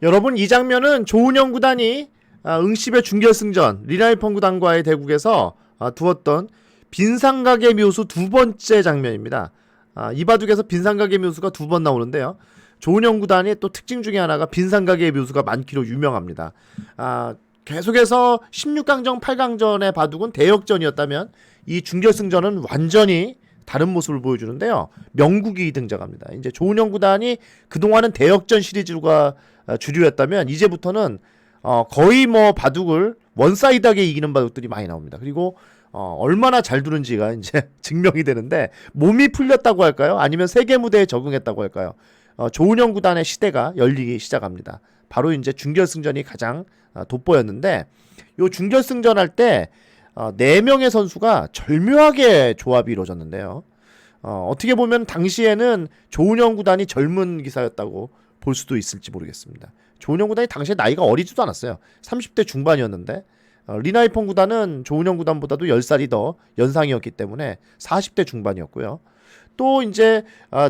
여러분, 이 장면은 조은영 구단이 응시배 준결승전 리나이펑 구단과의 대국에서 두었던 빈상각의 묘수 두 번째 장면입니다. 이 바둑에서 빈상각의 묘수가 두 번 나오는데요. 조은영 구단의 또 특징 중에 하나가 빈상각의 묘수가 많기로 유명합니다. 계속해서 16강전, 8강전의 바둑은 대역전이었다면 이 준결승전은 완전히 다른 모습을 보여주는데요. 명국이 등장합니다. 이제 조은영 구단이 그동안은 대역전 시리즈가 주류였다면 이제부터는 거의 뭐 바둑을 원사이드하게 이기는 바둑들이 많이 나옵니다. 그리고 얼마나 잘 두는지가 이제 증명이 되는데, 몸이 풀렸다고 할까요? 아니면 세계 무대에 적응했다고 할까요? 조은영 구단의 시대가 열리기 시작합니다. 바로 이제 준결승전이 가장 돋보였는데, 요 준결승전 할 때 4명의 선수가 절묘하게 조합이 이루어졌는데요. 어떻게 보면 당시에는 조은영 구단이 젊은 기사였다고 볼 수도 있을지 모르겠습니다. 조은영 구단이 당시에 나이가 어리지도 않았어요. 30대 중반이었는데 리나이펑 구단은 조은영 구단보다도 10살이 더 연상이었기 때문에 40대 중반이었고요. 또 이제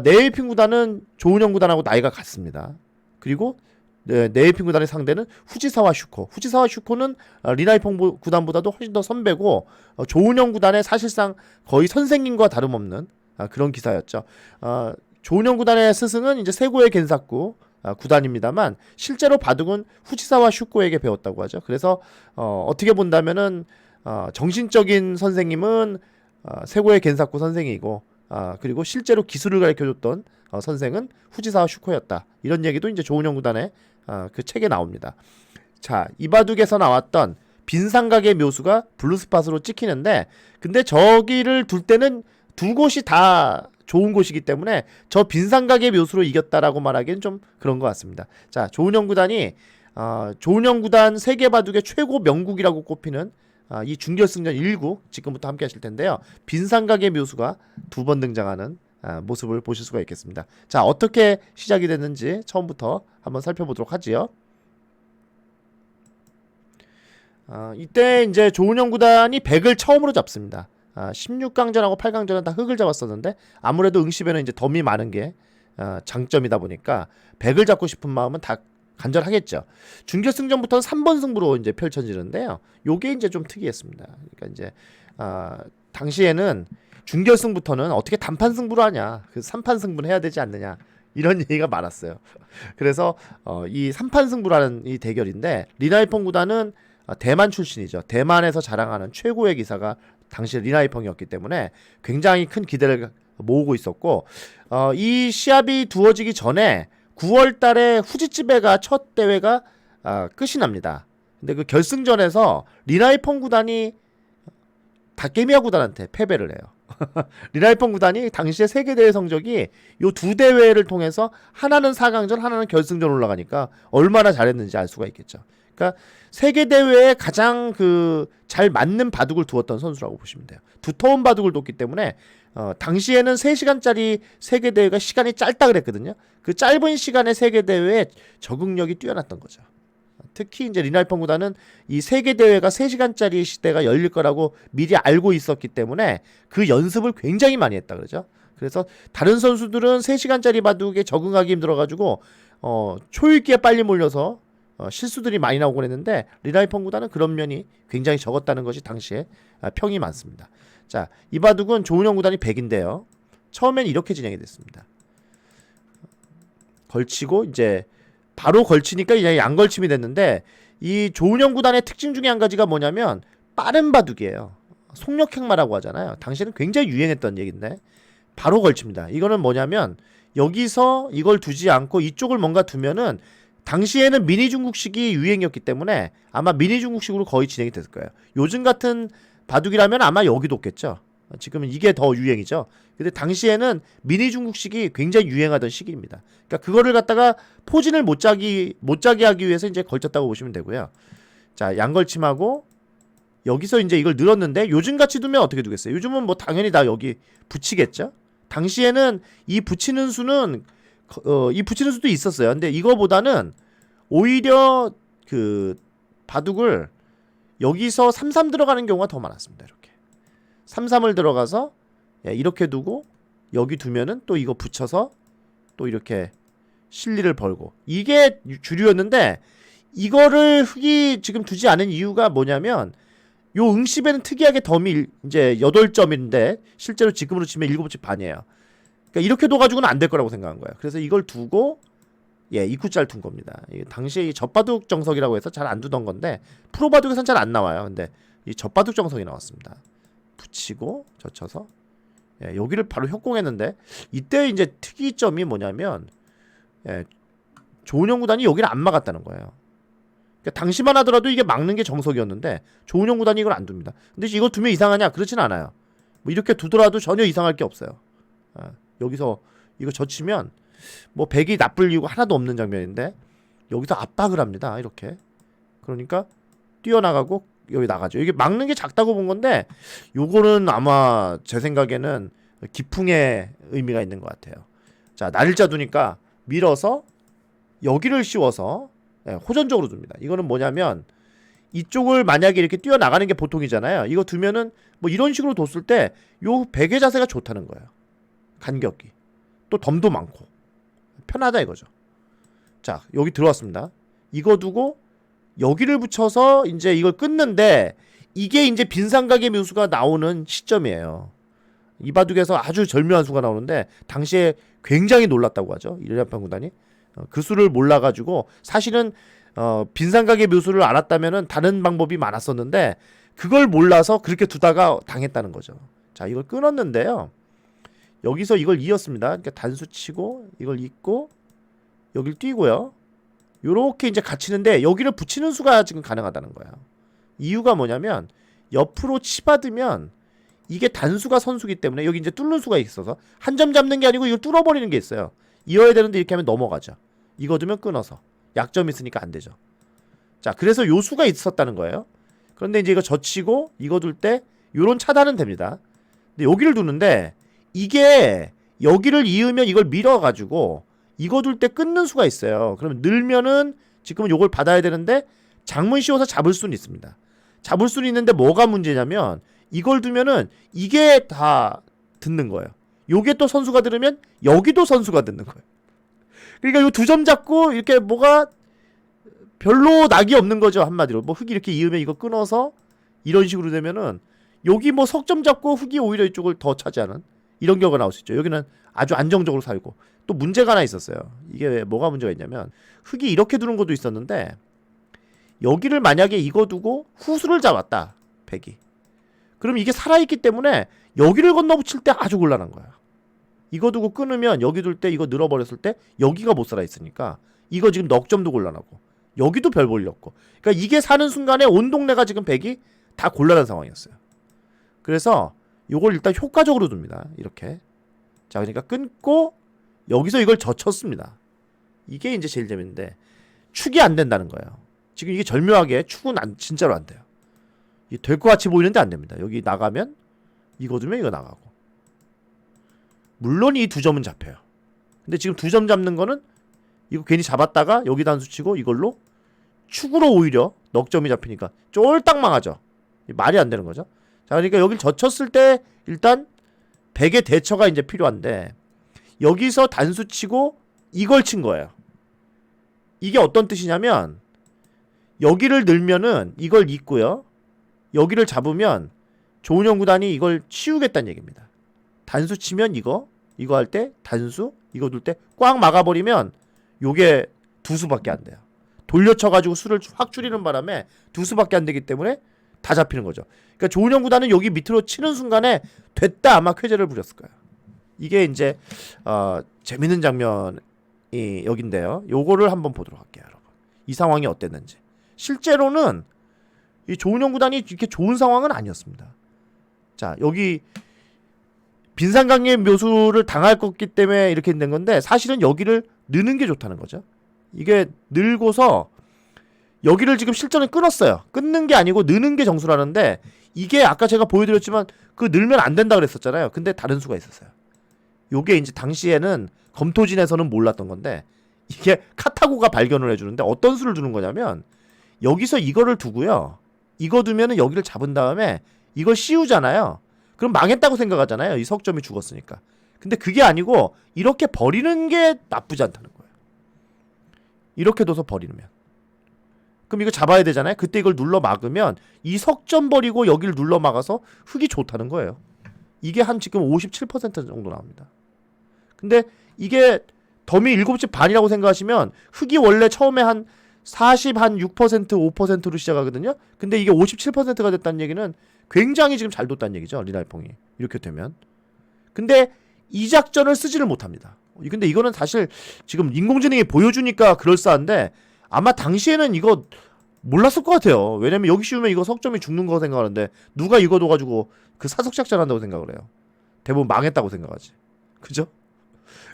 네이핑 구단은 조은영 구단하고 나이가 같습니다. 그리고 네이핑 구단의 상대는 후지사와 슈코. 후지사와 슈코는 리나이펑 구단보다도 훨씬 더 선배고, 조은영 구단의 사실상 거의 선생님과 다름없는 그런 기사였죠. 조은영 구단의 스승은 이제 세고의 겐사쿠 구단입니다만, 실제로 바둑은 후지사와 슈코에게 배웠다고 하죠. 그래서 어떻게 본다면은 정신적인 선생님은 세고의 겐사쿠 선생이고, 그리고 실제로 기술을 가르쳐줬던 선생은 후지사와 슈코였다. 이런 얘기도 이제 조은영 구단의 그 책에 나옵니다. 자, 이 바둑에서 나왔던 빈상각의 묘수가 블루스팟으로 찍히는데, 근데 저기를 둘 때는 두 곳이 다 좋은 곳이기 때문에 저 빈상각의 묘수로 이겼다라고 말하기엔 좀 그런 것 같습니다. 자, 조은영 구단이 조은영 구단 세계 바둑의 최고 명국이라고 꼽히는 이 준결승전 1구 지금부터 함께 하실 텐데요. 빈상각의 묘수가 두 번 등장하는 모습을 보실 수가 있겠습니다. 자, 어떻게 시작이 됐는지 처음부터 한번 살펴보도록 하지요. 이때 이제 조은영 구단이 100을 처음으로 잡습니다. 16강전하고 8강전은 다 흑을 잡았었는데, 아무래도 응시배는 이제 덤이 많은 게 장점이다 보니까 100을 잡고 싶은 마음은 다 간절하겠죠. 준결승전부터는 3번 승부로 이제 펼쳐지는데요. 요게 이제 좀 특이했습니다. 그러니까 이제 당시에는 준결승부터는 어떻게 단판 승부로 하냐, 그 3판 승부는 해야 되지 않느냐, 이런 얘기가 많았어요. 그래서 이 3판 승부라는 이 대결인데, 리나이펑 구단은 대만 출신이죠. 대만에서 자랑하는 최고의 기사가 당시 리나이펑이었기 때문에 굉장히 큰 기대를 모으고 있었고, 이 시합이 두어지기 전에 9월 달에 후지츠베가 첫 대회가 끝이 납니다. 근데 그 결승전에서 리나이펑 구단이 다케미야 구단한테 패배를 해요. 리나이펑 구단이 당시에 세계대회 성적이 요 두 대회를 통해서 하나는 4강전, 하나는 결승전 올라가니까 얼마나 잘했는지 알 수가 있겠죠. 그러니까 세계대회에 가장 그 잘 맞는 바둑을 두었던 선수라고 보시면 돼요. 두터운 바둑을 뒀기 때문에 당시에는 3시간짜리 세계대회가 시간이 짧다 그랬거든요. 그 짧은 시간의 세계대회에 적응력이 뛰어났던 거죠. 특히 이제 리나이펑 구단은 이 세계대회가 3시간짜리 시대가 열릴 거라고 미리 알고 있었기 때문에 그 연습을 굉장히 많이 했다 그러죠. 그래서 다른 선수들은 3시간짜리 바둑에 적응하기 힘들어가지고 초읽기에 빨리 몰려서 실수들이 많이 나오곤 했는데, 리나이펑 구단은 그런 면이 굉장히 적었다는 것이 당시에 평이 많습니다. 자, 이 바둑은 조은영 구단이 100인데요. 처음엔 이렇게 진행이 됐습니다. 걸치고 이제 바로 걸치니까 이제 양걸침이 됐는데, 이 조은영 구단의 특징 중에 한 가지가 뭐냐면 빠른 바둑이에요. 속력행마라고 하잖아요. 당시에는 굉장히 유행했던 얘기인데 바로 걸칩니다. 이거는 뭐냐면 여기서 이걸 두지 않고 이쪽을 뭔가 두면은, 당시에는 미니 중국식이 유행이었기 때문에 아마 미니 중국식으로 거의 진행이 됐을 거예요. 요즘 같은 바둑이라면 아마 여기 뒀겠죠. 지금은 이게 더 유행이죠. 근데 당시에는 미니 중국식이 굉장히 유행하던 시기입니다. 그러니까 그거를 갖다가 포진을 못 짜게 하기 위해서 이제 걸쳤다고 보시면 되고요. 자, 양걸침하고 여기서 이제 이걸 늘었는데, 요즘 같이 두면 어떻게 두겠어요? 요즘은 뭐 당연히 다 여기 붙이겠죠. 당시에는 이 붙이는 수는 이 붙이는 수도 있었어요. 근데 이거보다는 오히려 그 바둑을 여기서 3-3 들어가는 경우가 더 많았습니다. 이렇게 3-3을 들어가서 이렇게 두고 여기 두면은 또 이거 붙여서 또 이렇게 실리를 벌고 이게 주류였는데 이거를 흑이 지금 두지 않은 이유가 뭐냐면 요 응시배는 특이하게 덤이 이제 8점인데 실제로 지금으로 치면 7점 반이에요. 그러니까 이렇게 둬가지고는 안 될 거라고 생각한 거예요. 그래서 이걸 두고 입구짤 둔 겁니다. 당시에 이 젖바둑 정석이라고 해서 잘 안 두던 건데 프로바둑에선 잘 안 나와요. 근데 이 젖바둑 정석이 나왔습니다. 붙이고 젖혀서 여기를 바로 협공했는데 이때 이제 특이점이 뭐냐면 조은영 구단이 여기를 안 막았다는 거예요. 그러니까 당시만 하더라도 이게 막는 게 정석이었는데 조은영 구단이 이걸 안 둡니다. 근데 이거 두면 이상하냐? 그렇진 않아요. 뭐 이렇게 두더라도 전혀 이상할 게 없어요. 여기서 이거 젖히면 뭐 백이 나쁠 이유가 하나도 없는 장면인데 여기서 압박을 합니다. 이렇게. 그러니까 뛰어나가고 여기 나가죠. 이게 막는 게 작다고 본 건데 요거는 아마 제 생각에는 기풍의 의미가 있는 것 같아요. 자, 날일자 두니까 밀어서 여기를 씌워서 호전적으로 둡니다. 이거는 뭐냐면 이쪽을 만약에 이렇게 뛰어나가는 게 보통이잖아요. 이거 두면은 뭐 이런 식으로 뒀을 때 요 백의 자세가 좋다는 거예요. 간격이. 또 덤도 많고 편하다 이거죠. 자, 여기 들어왔습니다. 이거 두고 여기를 붙여서 이제 이걸 끊는데 이게 이제 빈삼각의 묘수가 나오는 시점이에요. 이 바둑에서 아주 절묘한 수가 나오는데 당시에 굉장히 놀랐다고 하죠. 이래판 구단이. 그 수를 몰라가지고 사실은 빈삼각의 묘수를 알았다면은 다른 방법이 많았었는데 그걸 몰라서 그렇게 두다가 당했다는 거죠. 자, 이걸 끊었는데요. 여기서 이걸 이었습니다. 그러니까 단수 치고 이걸 잇고 여길 뛰고요. 요렇게 이제 갇히는데 여기를 붙이는 수가 지금 가능하다는 거예요. 이유가 뭐냐면 옆으로 치받으면 이게 단수가 선수기 때문에 여기 이제 뚫는 수가 있어서 한 점 잡는 게 아니고 이걸 뚫어버리는 게 있어요. 이어야 되는데 이렇게 하면 넘어가죠. 이거 두면 끊어서 약점이 있으니까 안 되죠. 자, 그래서 요 수가 있었다는 거예요. 그런데 이제 이거 젖히고 이거 둘 때 요런 차단은 됩니다. 근데 여기를 두는데 이게 여기를 이으면 이걸 밀어가지고 이거 둘 때 끊는 수가 있어요. 그러면 늘면은 지금은 요걸 받아야 되는데 장문 씌워서 잡을 수는 있습니다. 잡을 수는 있는데 뭐가 문제냐면 이걸 두면은 이게 다 듣는 거예요. 요게 또 선수가 들으면 여기도 선수가 듣는 거예요. 그러니까 요 두 점 잡고 이렇게 뭐가 별로 낙이 없는 거죠. 한마디로 뭐 흑이 이렇게 이으면 이거 끊어서 이런 식으로 되면은 여기 뭐 석점 잡고 흑이 오히려 이쪽을 더 차지하는 이런 경우가 나올 수 있죠. 여기는 아주 안정적으로 살고 또 문제가 하나 있었어요. 이게 뭐가 문제가 있냐면 흑이 이렇게 두는 것도 있었는데 여기를 만약에 이거 두고 후수를 잡았다. 백이. 그럼 이게 살아있기 때문에 여기를 건너붙일 때 아주 곤란한 거야. 이거 두고 끊으면 여기 둘 때 이거 늘어버렸을 때 여기가 못 살아있으니까 이거 지금 넉 점도 곤란하고 여기도 별 볼렸고 그러니까 이게 사는 순간에 온 동네가 지금 백이 다 곤란한 상황이었어요. 그래서 요걸 일단 효과적으로 둡니다. 이렇게. 자, 그러니까 끊고 여기서 이걸 젖혔습니다. 이게 이제 제일 재밌는데 축이 안 된다는 거예요. 지금 이게 절묘하게 축은 진짜로 안 돼요. 이게 될 것 같이 보이는데 안 됩니다. 여기 나가면 이거 두면 이거 나가고 물론 이 두 점은 잡혀요. 근데 지금 두 점 잡는 거는 이거 괜히 잡았다가 여기 단수 치고 이걸로 축으로 오히려 넉 점이 잡히니까 쫄딱 망하죠. 말이 안 되는 거죠. 자, 그러니까 여길 젖혔을 때 일단 백의 대처가 이제 필요한데 여기서 단수 치고 이걸 친 거예요. 이게 어떤 뜻이냐면 여기를 늘면은 이걸 잇고요. 여기를 잡으면 조은영 구단이 이걸 치우겠다는 얘기입니다. 단수 치면 이거 할 때 단수 이거 둘 때 꽉 막아버리면 요게 두 수밖에 안 돼요. 돌려쳐가지고 수를 확 줄이는 바람에 두 수밖에 안 되기 때문에 다 잡히는 거죠. 그러니까 조은영 구단은 여기 밑으로 치는 순간에 됐다 아마 쾌재를 부렸을 거예요. 이게 이제 재밌는 장면이 여긴데요. 요거를 한번 보도록 할게요, 여러분. 이 상황이 어땠는지. 실제로는 이 조은영 구단이 이렇게 좋은 상황은 아니었습니다. 자, 여기 빈삼각의 묘수를 당할 거기 때문에 이렇게 된 건데 사실은 여기를 느는 게 좋다는 거죠. 이게 늘고서 여기를 지금 실전에 끊었어요. 끊는 게 아니고 느는 게 정수라는데 이게 아까 제가 보여드렸지만 그 늘면 안 된다 그랬었잖아요. 근데 다른 수가 있었어요. 요게 이제 당시에는 검토진에서는 몰랐던 건데 이게 카타고가 발견을 해주는데 어떤 수를 두는 거냐면 여기서 이거를 두고요. 이거 두면은 여기를 잡은 다음에 이걸 씌우잖아요. 그럼 망했다고 생각하잖아요. 이 석점이 죽었으니까. 근데 그게 아니고 이렇게 버리는 게 나쁘지 않다는 거예요. 이렇게 둬서 버리면. 그럼 이거 잡아야 되잖아요. 그때 이걸 눌러 막으면 이 석점 버리고 여기를 눌러 막아서 흙이 좋다는 거예요. 이게 한 지금 57% 정도 나옵니다. 근데 이게 덤이 7시 반이라고 생각하시면 흙이 원래 처음에 한 6%, 5%로 시작하거든요. 근데 이게 57%가 됐다는 얘기는 굉장히 지금 잘 뒀다는 얘기죠. 리날퐁이. 이렇게 되면. 근데 이 작전을 쓰지를 못합니다. 근데 이거는 사실 지금 인공지능이 보여주니까 그럴싸한데 아마 당시에는 이거 몰랐을 것 같아요. 왜냐면 여기 씌우면 이거 석점이 죽는 거 생각하는데 누가 이거 둬가지고 그 사석 작전한다고 생각을 해요. 대부분 망했다고 생각하지. 그죠?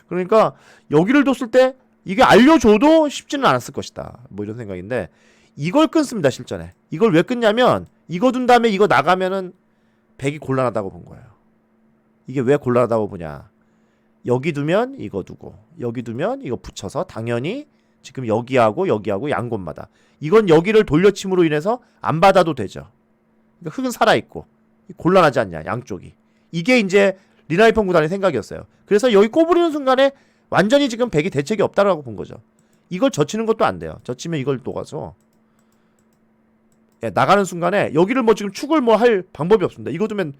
그러니까 여기를 뒀을 때 이게 알려줘도 쉽지는 않았을 것이다. 뭐 이런 생각인데 이걸 끊습니다. 실전에. 이걸 왜 끊냐면 이거 둔 다음에 이거 나가면은 백이 곤란하다고 본 거예요. 이게 왜 곤란하다고 보냐. 여기 두면 이거 두고 여기 두면 이거 붙여서 당연히 지금 여기하고 여기하고 양곳마다 이건 여기를 돌려침으로 인해서 안 받아도 되죠. 그러니까 흙은 살아있고 곤란하지 않냐 양쪽이. 이게 이제 리나이펑 구단의 생각이었어요. 그래서 여기 꼬부리는 순간에 완전히 지금 백이 대책이 없다라고 본 거죠. 이걸 젖히는 것도 안 돼요. 젖히면 이걸 녹아서 나가는 순간에 여기를 뭐 지금 축을 뭐 할 방법이 없습니다. 이거 두면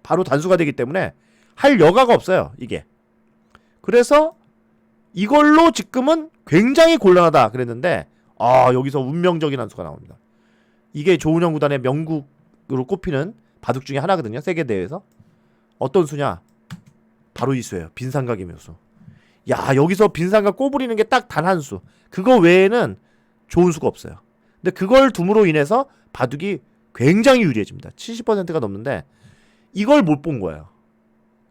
바로 단수가 되기 때문에 할 여가가 없어요. 이게. 그래서 이걸로 지금은 굉장히 곤란하다 그랬는데 여기서 운명적인 한 수가 나옵니다. 이게 조은영 구단의 명국으로 꼽히는 바둑 중에 하나거든요. 세계 대회에서. 어떤 수냐? 바로 이 수예요. 빈삼각의 묘수. 야, 여기서 빈삼각 꼬부리는 게 딱 단 한 수. 그거 외에는 좋은 수가 없어요. 근데 그걸 둠으로 인해서 바둑이 굉장히 유리해집니다. 70%가 넘는데 이걸 못 본 거예요.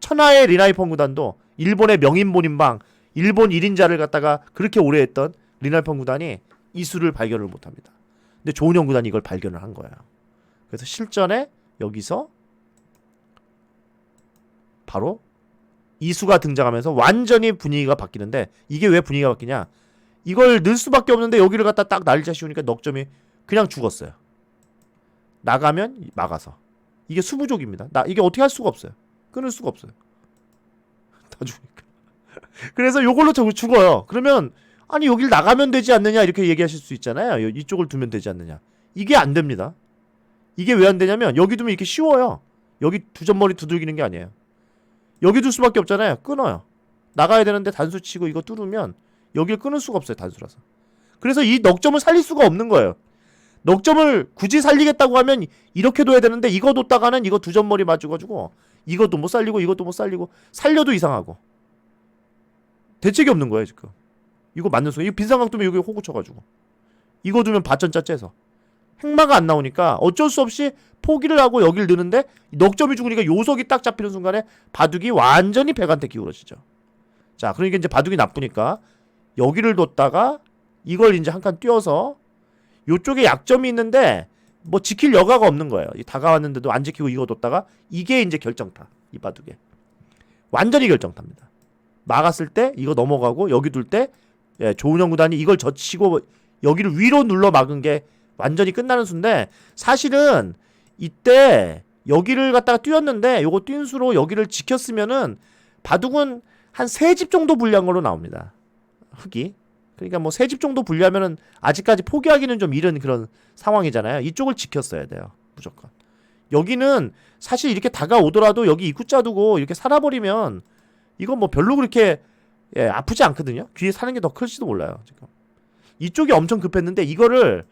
천하의 리나이펑 구단도 일본의 명인본인방 일본 1인자를 갖다가 그렇게 오래 했던 리나이펑 구단이 이 수를 발견을 못합니다. 근데 조은영 구단이 이걸 발견을 한 거예요. 그래서 실전에 여기서 바로 이 수가 등장하면서 완전히 분위기가 바뀌는데 이게 왜 분위기가 바뀌냐. 이걸 넣을 수밖에 없는데 여기를 갖다 딱 날짜 씌우니까 넉점이 그냥 죽었어요. 나가면 막아서. 이게 수부족입니다. 이게 어떻게 할 수가 없어요. 끊을 수가 없어요. 다 죽으니까. 그래서 요걸로 죽어요. 그러면 아니 여길 나가면 되지 않느냐 이렇게 얘기하실 수 있잖아요. 이쪽을 두면 되지 않느냐. 이게 안 됩니다. 이게 왜 안 되냐면 여기 두면 이렇게 쉬워요. 여기 두 점머리 두들기는 게 아니에요. 여기 둘 수밖에 없잖아요. 끊어요. 나가야 되는데 단수 치고 이거 뚫으면 여길 끊을 수가 없어요. 단수라서. 그래서 이 넉점을 살릴 수가 없는 거예요. 넉점을 굳이 살리겠다고 하면 이렇게 둬야 되는데 이거 뒀다가는 이거 두 점머리 맞춰가지고 이것도 못 살리고 이것도 못 살리고 살려도 이상하고 대책이 없는 거예요. 지금 이거 맞는 순간 이거 빈삼각 두면 여기 호구 쳐가지고 이거 두면 밭전짜 째서 행마가 안 나오니까 어쩔 수 없이 포기를 하고 여길 넣는데 넉점이 죽으니까 요석이 딱 잡히는 순간에 바둑이 완전히 백한테 기울어지죠. 자, 그러니까 이제 바둑이 나쁘니까 여기를 뒀다가 이걸 이제 한 칸 띄워서 요쪽에 약점이 있는데 뭐 지킬 여가가 없는 거예요. 다가왔는데도 안 지키고 이거 뒀다가 이게 이제 결정타. 이 바둑에 완전히 결정타입니다. 막았을 때 이거 넘어가고 여기 둘 때 조은영 구단이 이걸 젖히고 여기를 위로 눌러 막은 게 완전히 끝나는 수인데 사실은 이때 여기를 갖다가 띄웠는데 요거 뛴 수로 여기를 지켰으면은 바둑은 한 3집 정도 불리한 걸로 나옵니다. 흙이. 그러니까 뭐 3집 정도 불리하면은 아직까지 포기하기는 좀 이른 그런 상황이잖아요. 이쪽을 지켰어야 돼요. 무조건. 여기는 사실 이렇게 다가오더라도 여기 입구자 두고 이렇게 살아버리면 이건 뭐 별로 그렇게 아프지 않거든요. 귀에 사는 게 더 클지도 몰라요. 지금. 이쪽이 엄청 급했는데 이거를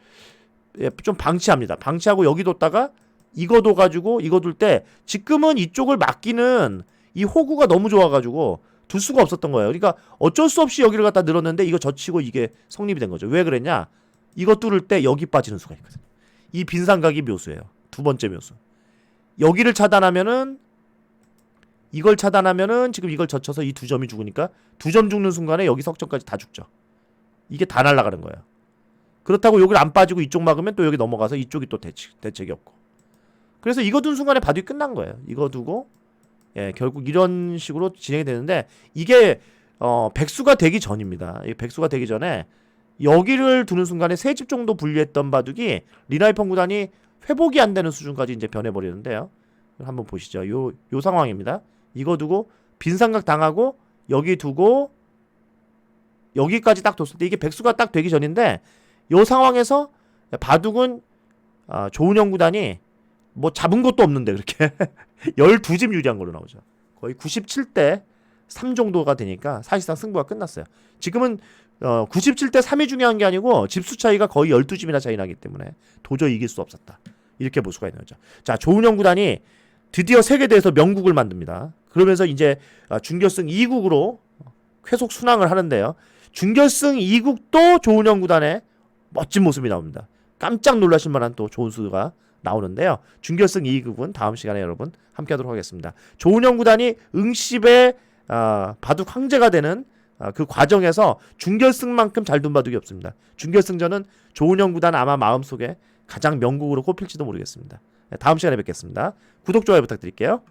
좀 방치합니다. 방치하고 여기 뒀다가 이거 둬가지고 이거 둘 때 지금은 이쪽을 막기는 이 호구가 너무 좋아가지고 둘 수가 없었던 거예요. 그러니까 어쩔 수 없이 여기를 갖다 늘었는데 이거 젖히고 이게 성립이 된 거죠. 왜 그랬냐? 이거 뚫을 때 여기 빠지는 수가 있거든요. 이 빈삼각이 묘수예요. 두 번째 묘수. 여기를 차단하면은 이걸 차단하면은 지금 이걸 젖혀서 이 두 점이 죽으니까 두 점 죽는 순간에 여기 석점까지 다 죽죠. 이게 다 날아가는 거예요. 그렇다고 여기를 안 빠지고 이쪽 막으면 또 여기 넘어가서 이쪽이 또 대책이 없고. 그래서 이거 둔 순간에 바둑이 끝난 거예요. 이거 두고 결국 이런 식으로 진행이 되는데 이게 백수가 되기 전입니다. 이 백수가 되기 전에 여기를 두는 순간에 3집 정도 분리했던 바둑이 리나이펑 구단이 회복이 안 되는 수준까지 이제 변해버리는데요. 한번 보시죠. 요 상황입니다. 이거 두고 빈삼각 당하고 여기 두고 여기까지 딱 뒀을 때 이게 백수가 딱 되기 전인데 요 상황에서 바둑은 조은영 구단이 뭐 잡은 것도 없는데 그렇게 12집 유리한 걸로 나오죠. 거의 97대 3 정도가 되니까 사실상 승부가 끝났어요. 지금은 97대 3이 중요한 게 아니고 집수 차이가 거의 12집이나 차이 나기 때문에 도저히 이길 수 없었다. 이렇게 볼 수가 있는 거죠. 자, 조은영 구단이 드디어 세계대회에서 명국을 만듭니다. 그러면서 이제 준결승 2국으로 계속 순항을 하는데요. 준결승 2국도 조은영 구단의 멋진 모습이 나옵니다. 깜짝 놀라실 만한 또 좋은 수가 나오는데요. 준결승 2국은 다음 시간에 여러분 함께 하도록 하겠습니다. 조은영 구단이 응시배 바둑 황제가 되는 그 과정에서 준결승만큼 잘 둔 바둑이 없습니다. 준결승전은 조은영 구단 아마 마음속에 가장 명곡으로 꼽힐지도 모르겠습니다. 다음 시간에 뵙겠습니다. 구독, 좋아요 부탁드릴게요.